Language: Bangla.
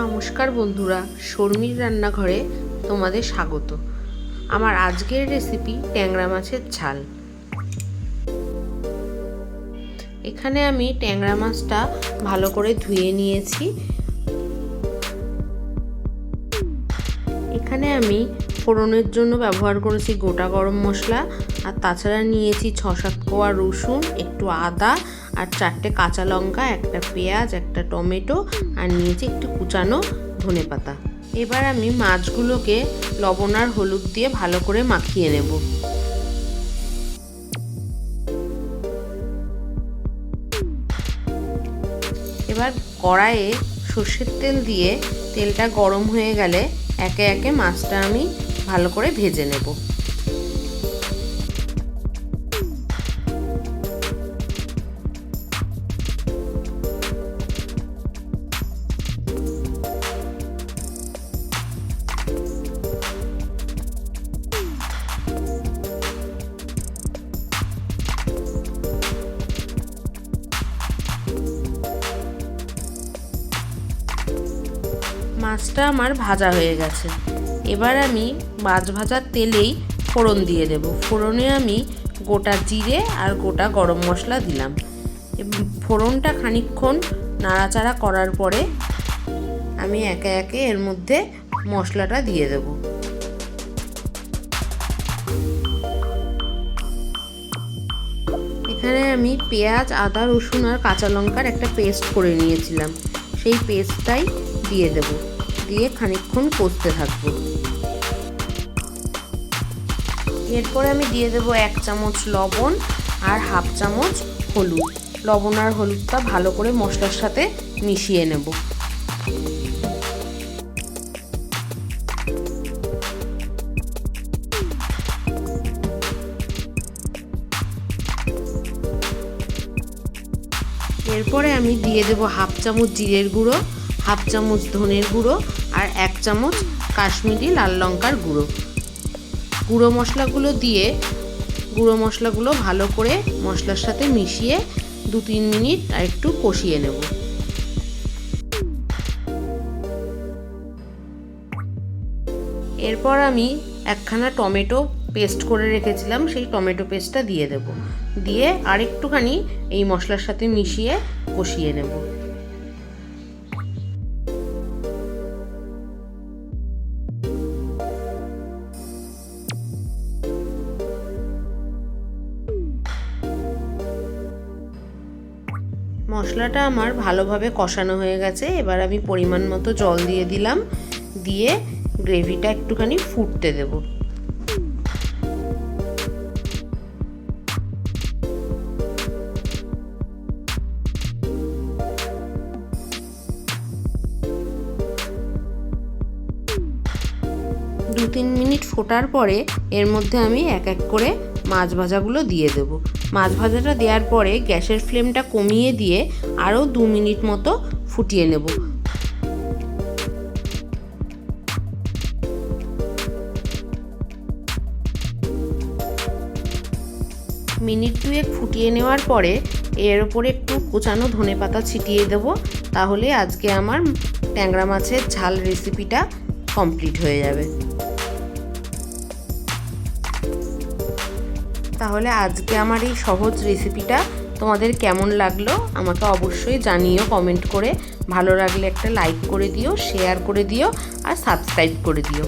নমস্কার বন্ধুরা, শর্মির রান্নাঘরে তোমাদের স্বাগত। আমার আজকের রেসিপি ট্যাংরা মাছের ঝাল। এখানে আমি ট্যাংরা মাছটা ভালো করে ধুয়ে নিয়েছি। এখানে আমি ফোড়নের জন্য ব্যবহার করেছি গোটা গরম মশলা, আর তাছাড়া নিয়েছি 6-7 কোয়া রসুন, একটু আদা আর 4টে কাঁচা লঙ্কা, একটা পেঁয়াজ, একটা টমেটো, আর নিয়েছি একটু কুচানো ধনেপাতা। এবার আমি মাছগুলোকে লবণ আর হলুদ দিয়ে ভালো করে মাখিয়ে নেব। এবার কড়াইয়ে সর্ষের তেল দিয়ে তেলটা গরম হয়ে গেলে একে একে মাছটা আমি ভালো করে ভেজে নেব। মাছটা আমার ভাজা হয়ে গেছে। এবার আমি মাছ ভাজার তেলেই ফোড়ন দিয়ে দেব। ফোড়নে আমি গোটা জিরে আর গোটা গরম মশলা দিলাম। ফোড়নটা খানিকক্ষণ নাড়াচাড়া করার পরে আমি একে একে এর মধ্যে মশলাটা দিয়ে দেব। এখানে আমি পেঁয়াজ, আদা, রসুন আর কাঁচা লঙ্কার একটা পেস্ট করে নিয়েছিলাম, সেই পেস্টটাই দিয়ে দেব। দিয়ে খানিকক্ষণ কষতে থাকবো। এরপরে আমি দিয়ে দেব 1 চামচ লবণ আর 1/2 চামচ হলুদ। লবণ আর হলুদটা ভালো করে মশলার সাথে মিশিয়ে নেব। এরপরে আমি দিয়ে দেব 1/2 চামচ জিরের গুঁড়ো, 1/2 চামচ ধনের গুঁড়ো আর 1 চামচ কাশ্মীরি লাল লঙ্কার গুঁড়ো। গুঁড়ো মশলাগুলো ভালো করে মশলার সাথে মিশিয়ে 2-3 মিনিট আর একটু কষিয়ে নেব। এরপর আমি একখানা টমেটো পেস্ট করে রেখেছিলাম, সেই টমেটো পেস্টটা দিয়ে দেব। দিয়ে আর একটুখানি এই মশলার সাথে মিশিয়ে কষিয়ে নেব। মশলাটা আমার ভালোভাবে কষানো হয়ে গেছে। এবার আমি পরিমাণ মতো জল দিয়ে দিলাম। দিয়ে গ্রেভিটা একটুখানি ফুটতে দেব। দু 3 মিনিট ফোটার পরে এর মধ্যে আমি এক এক করে মাছ ভাজাগুলো দিয়ে দেব। মাছ ভাজাটা দেওয়ার পরে গ্যাসের ফ্লেমটা কমিয়ে দিয়ে আরও 2 মিনিট মতো ফুটিয়ে নেব। মিনিট 2 ফুটিয়ে নেওয়ার পরে এর ওপরে একটু কুচানো ধনেপাতা ছিটিয়ে দেব। তাহলে আজকে আমার ট্যাংরা মাছের ঝাল রেসিপিটা কমপ্লিট হয়ে যাবে। তাহলে আজকে আমার এই সহজ রেসিপিটা তোমাদের কেমন লাগলো আমাকে অবশ্যই জানিও কমেন্ট করে। ভালো লাগলে একটা লাইক করে দিও, শেয়ার করে দিও আর সাবস্ক্রাইব করে দিও।